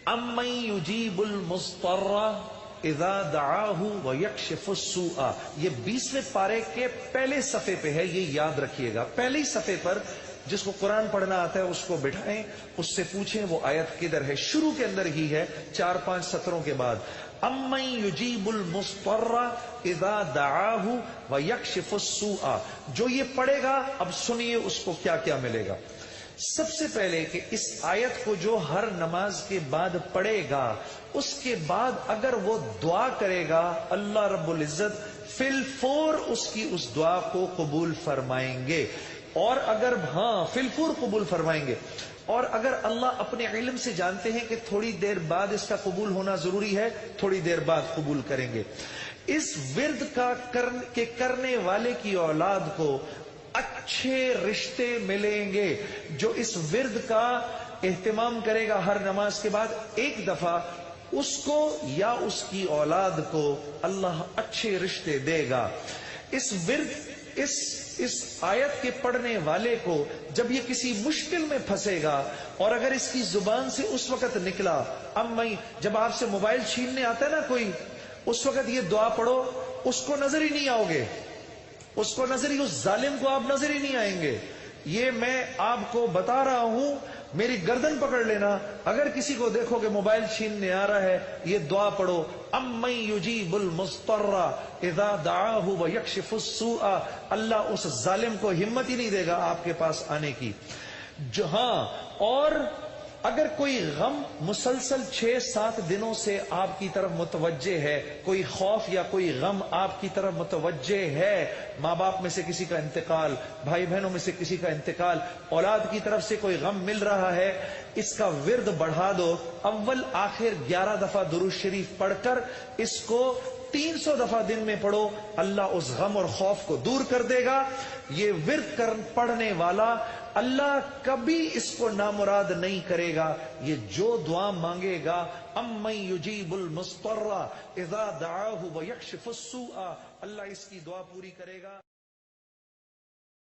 امن یجیب المضطر اذا دعاہ ویکشف السوء، یہ 20ویں پارے کے پہلے صفحے پہ ہے، یہ یاد رکھیے گا۔ پہلے صفحے پر جس کو قرآن پڑھنا آتا ہے اس کو بٹھائیں، اس سے پوچھیں وہ آیت کدھر ہے۔ شروع کے اندر ہی ہے، 4-5 سطروں کے بعد، امن یجیب المضطر اذا دعاہ ویکشف السوء۔ جو یہ پڑھے گا اب سنیے اس کو کیا کیا ملے گا۔ سب سے پہلے کہ اس آیت کو جو ہر نماز کے بعد پڑھے گا، اس کے بعد اگر وہ دعا کرے گا، اللہ رب العزت فی الفور اس کی اس دعا کو قبول فرمائیں گے۔ اور اگر فی الفور قبول فرمائیں گے، اور اگر اللہ اپنے علم سے جانتے ہیں کہ تھوڑی دیر بعد اس کا قبول ہونا ضروری ہے، تھوڑی دیر بعد قبول کریں گے۔ اس ورد کا کرنے والے کی اولاد کو اچھے رشتے ملیں گے۔ جو اس ورد کا اہتمام کرے گا ہر نماز کے بعد ایک دفعہ، اس کو یا اس کی اولاد کو اللہ اچھے رشتے دے گا۔ اس ورد اس آیت کے پڑھنے والے کو جب یہ کسی مشکل میں پھنسے گا، اور اگر اس کی زبان سے اس وقت نکلا، جب آپ سے موبائل چھیننے آتا ہے نا کوئی، اس وقت یہ دعا پڑھو، اس کو نظر ہی نہیں آؤ گے، اس کو نظر ہی، اس ظالم کو آپ نظر ہی نہیں آئیں گے۔ یہ میں آپ کو بتا رہا ہوں، میری گردن پکڑ لینا، اگر کسی کو دیکھو کہ موبائل چھیننے آ رہا ہے، یہ دعا پڑھو، امن یجیب المضطر اذا دعاہ ویکشف السوء۔ اللہ اس ظالم کو ہمت ہی نہیں دے گا آپ کے پاس آنے کی۔ اور اگر کوئی غم مسلسل 6-7 دنوں سے آپ کی طرف متوجہ ہے، کوئی خوف یا کوئی غم آپ کی طرف متوجہ ہے، ماں باپ میں سے کسی کا انتقال، بھائی بہنوں میں سے کسی کا انتقال، اولاد کی طرف سے کوئی غم مل رہا ہے، اس کا ورد بڑھا دو۔ اول آخر 11 دفعہ درود شریف پڑھ کر اس کو 300 دفعہ دن میں پڑھو، اللہ اس غم اور خوف کو دور کر دے گا۔ یہ ورد پڑھنے والا اللہ کبھی اس کو نامراد نہیں کرے گا۔ یہ جو دعا مانگے گا، امن یجیب المضطر اذا دعاہ ویکشف السوء، اللہ اس کی دعا پوری کرے گا۔